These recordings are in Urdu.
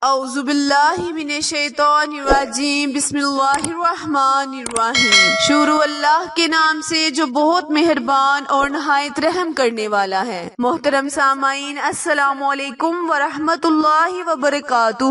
اعوذ باللہ من الشیطان الرجیم بسم اللہ الرحمن الرحیم۔ شروع اللہ کے نام سے جو بہت مہربان اور نہایت رحم کرنے والا ہے۔ محترم سامعین، السلام علیکم ورحمۃ اللہ وبرکاتہ۔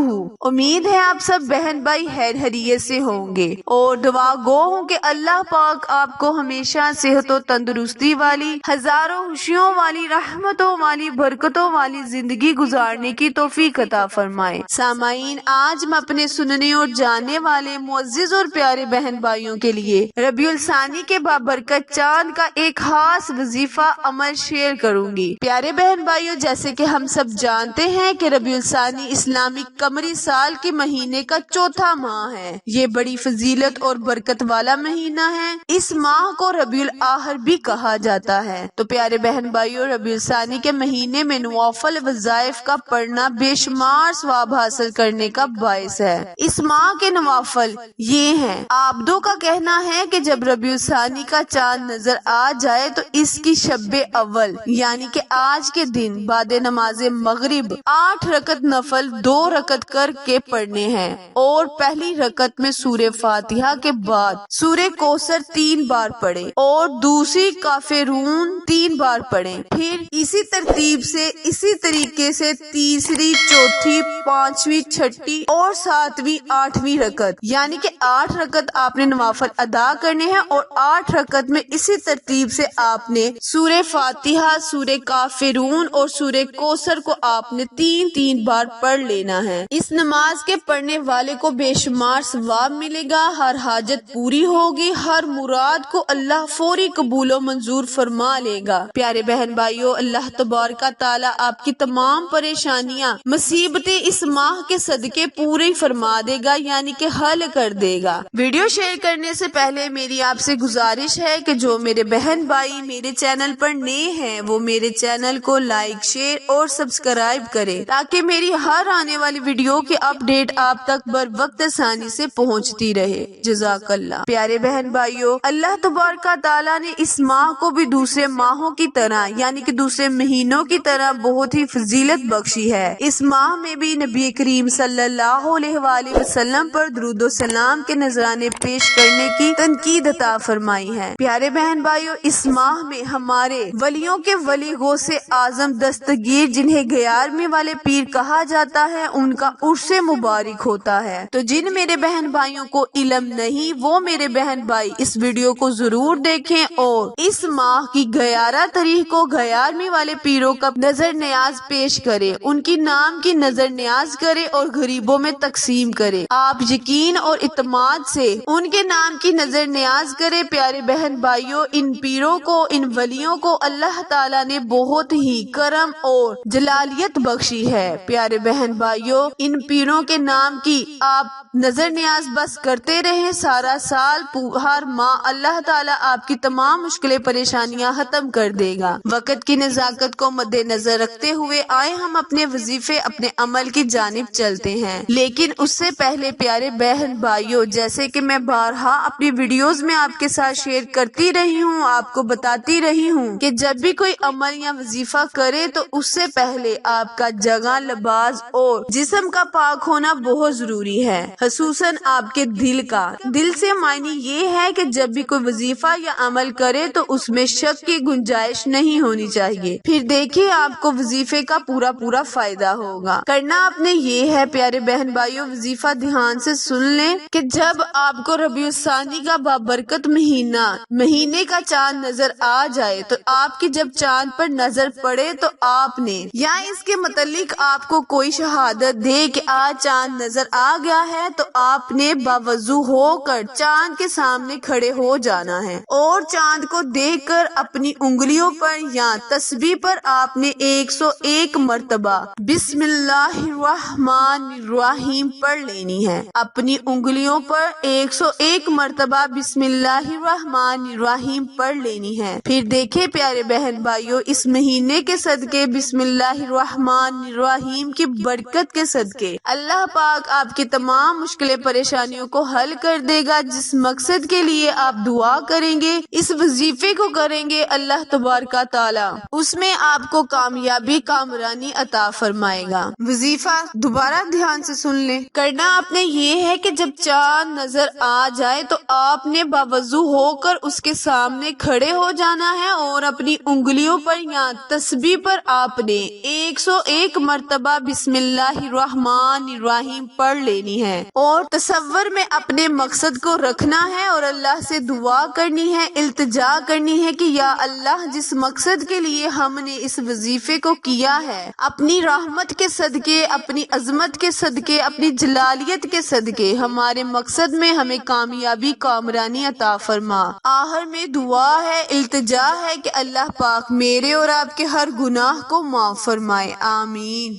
امید ہے آپ سب بہن بھائی خیر خیریت سے ہوں گے اور دعا گو ہوں کہ اللہ پاک آپ کو ہمیشہ صحت و تندرستی والی، ہزاروں خوشیوں والی، رحمتوں والی، برکتوں والی زندگی گزارنے کی توفیق عطا فرمائے۔ سامعین، آج میں اپنے سننے اور جاننے والے معزز اور پیارے بہن بھائیوں کے لیے ربیع الثانی کے بابرکت چاند کا ایک خاص وظیفہ عمل شیئر کروں گی۔ پیارے بہن بھائیوں، جیسے کہ ہم سب جانتے ہیں کہ ربیع الثانی اسلامی قمری سال کے مہینے کا چوتھا ماہ ہے۔ یہ بڑی فضیلت اور برکت والا مہینہ ہے۔ اس ماہ کو ربیع الاخر بھی کہا جاتا ہے۔ تو پیارے بہن بھائیوں، ربیع الثانی کے مہینے میں نوافل وظائف کا پڑھنا بے شمار ثواب حاصل کرنے کا باعث ہے۔ اس ماہ کے نوافل یہ ہیں۔ عابدوں کا کہنا ہے کہ جب ربیع الثانی کا چاند نظر آ جائے تو اس کی شب اول یعنی کہ آج کے دن بعد نماز مغرب 8 رکعت نفل 2 رکعت کر کے پڑھنے ہیں، اور پہلی رکعت میں سورہ فاتحہ کے بعد سورہ کوثر 3 بار پڑھیں اور دوسری کافرون 3 بار پڑھیں۔ پھر اسی ترتیب سے اسی طریقے سے تیسری، چوتھی، پانچویں، چھٹی اور ساتویں، 8ویں رکعت یعنی کہ 8 رکعت آپ نے نوافل ادا کرنے ہیں، اور 8 رکعت میں اسی ترتیب سے آپ نے سورہ فاتحہ، سورہ کافرون اور سورہ کوثر کو آپ نے 3 بار پڑھ لینا ہے۔ اس نماز کے پڑھنے والے کو بے شمار ثواب ملے گا، ہر حاجت پوری ہوگی، ہر مراد کو اللہ فوری قبول و منظور فرما لے گا۔ پیارے بہن بھائیوں، اللہ تبارک تعالیٰ آپ کی تمام پریشانیاں، مصیبتیں اس ماہ کے صدقے پوری فرما دے گا، یعنی کہ حل کر دے گا۔ ویڈیو شیئر کرنے سے پہلے میری آپ سے گزارش ہے کہ جو میرے بہن بھائی میرے چینل پر نئے ہیں وہ میرے چینل کو لائک، شیئر اور سبسکرائب کریں تاکہ میری ہر آنے والی ویڈیو کی اپڈیٹ آپ تک بر وقت آسانی سے پہنچتی رہے۔ جزاک اللہ۔ پیارے بہن بھائیوں، اللہ تبارک تعالیٰ نے اس ماہ کو بھی دوسرے ماہوں کی طرح یعنی کہ دوسرے مہینوں کی طرح بہت ہی فضیلت بخشی ہے۔ اس ماہ میں بھی نبی کریم صلی اللہ علیہ وآلہ وسلم پر درود و سلام کے نذرانے پیش کرنے کی تنقید عطا فرمائی ہے۔ پیارے بہن بھائیوں، اس ماہ میں ہمارے ولیوں کے ولی غوث اعظم دستگیر، جنہیں 11ویں والے پیر کہا جاتا ہے، ان کا عرس مبارک ہوتا ہے۔ تو جن میرے بہن بھائیوں کو علم نہیں، وہ میرے بہن بھائی اس ویڈیو کو ضرور دیکھیں اور اس ماہ کی 11 تاریخ کو 11ویں والے پیروں کا نظر نیاز پیش کرے، ان کی نام کی نظر نیاز کرے اور غریبوں میں تقسیم کرے۔ آپ یقین اور اعتماد سے ان کے نام کی نظر نیاز کرے۔ پیارے بہن بھائیوں، ان پیروں کو، ان ولیوں کو اللہ تعالیٰ نے بہت ہی کرم اور جلالیت بخشی ہے۔ پیارے بہن بھائیوں، ان پیروں کے نام کی آپ نظر نیاز بس کرتے رہیں، سارا سال ہر ماہ اللہ تعالیٰ آپ کی تمام مشکلیں پریشانیاں ختم کر دے گا۔ وقت کی نزاکت کو مد نظر رکھتے ہوئے آئے ہم اپنے وظیفے، اپنے عمل کی جانب چلتے ہیں، لیکن اس سے پہلے پیارے بہن بھائیوں، جیسے کہ میں بارہا اپنی ویڈیوز میں آپ کے ساتھ شیئر کرتی رہی ہوں، آپ کو بتاتی رہی ہوں کہ جب بھی کوئی عمل یا وظیفہ کرے تو اس سے پہلے آپ کا جگہ، لباس اور جسم کا پاک ہونا بہت ضروری ہے، خصوصاً آپ کے دل کا۔ دل سے معنی یہ ہے کہ جب بھی کوئی وظیفہ یا عمل کرے تو اس میں شک کی گنجائش نہیں ہونی چاہیے، پھر دیکھیے آپ کو وظیفے کا پورا فائدہ ہوگا۔ کرنا آپ نے یہ ہے پیارے بہن بھائیوں، وظیفہ دھیان سے سن لیں کہ جب آپ کو ربیع الثانی کا بابرکت مہینے کا چاند نظر آ جائے تو آپ کی جب چاند پر نظر پڑے تو آپ نے یا اس کے متعلق آپ کو کوئی شہادت دے کہ آج چاند نظر آ گیا ہے، تو آپ نے باوضو ہو کر چاند کے سامنے کھڑے ہو جانا ہے اور چاند کو دیکھ کر اپنی انگلیوں پر یا تسبیح پر آپ نے 101 مرتبہ بسم اللہ الرحمن الرحیم پڑھ لینی ہے۔ اپنی انگلیوں پر 101 مرتبہ بسم اللہ الرحمن الرحیم پڑھ لینی ہے۔ پھر دیکھیں پیارے بہن بھائیوں، اس مہینے کے صدقے، بسم اللہ الرحمن الرحیم کی برکت کے صدقے، اللہ پاک آپ کی تمام مشکلیں پریشانیوں کو حل کر دے گا۔ جس مقصد کے لیے آپ دعا کریں گے، اس وظیفے کو کریں گے، اللہ تبارک و تعالی اس میں آپ کو کامیابی کامرانی عطا فرمائے گا۔ وظیفہ دوبارہ دھیان سے سن لیں۔ کرنا آپ نے یہ ہے کہ جب چاند نظر آ جائے تو آپ نے باوضو ہو کر اس کے سامنے کھڑے ہو جانا ہے اور اپنی انگلیوں پر یا تسبیح پر آپ نے 101 مرتبہ بسم اللہ الرحمن الرحیم پڑھ لینی ہے اور تصور میں اپنے مقصد کو رکھنا ہے اور اللہ سے دعا کرنی ہے، التجا کرنی ہے کہ یا اللہ جس مقصد کے لیے ہم نے اس وظیفے کو کیا ہے، اپنی رحمت کے صدقے، اپنی عظمت کے صدقے، اپنی جلالیت کے صدقے ہمارے مقصد میں ہمیں کامیابی کامرانی عطا فرما۔ آخر میں دعا ہے، التجا ہے کہ اللہ پاک میرے اور آپ کے ہر گناہ کو معاف فرمائے، آمین۔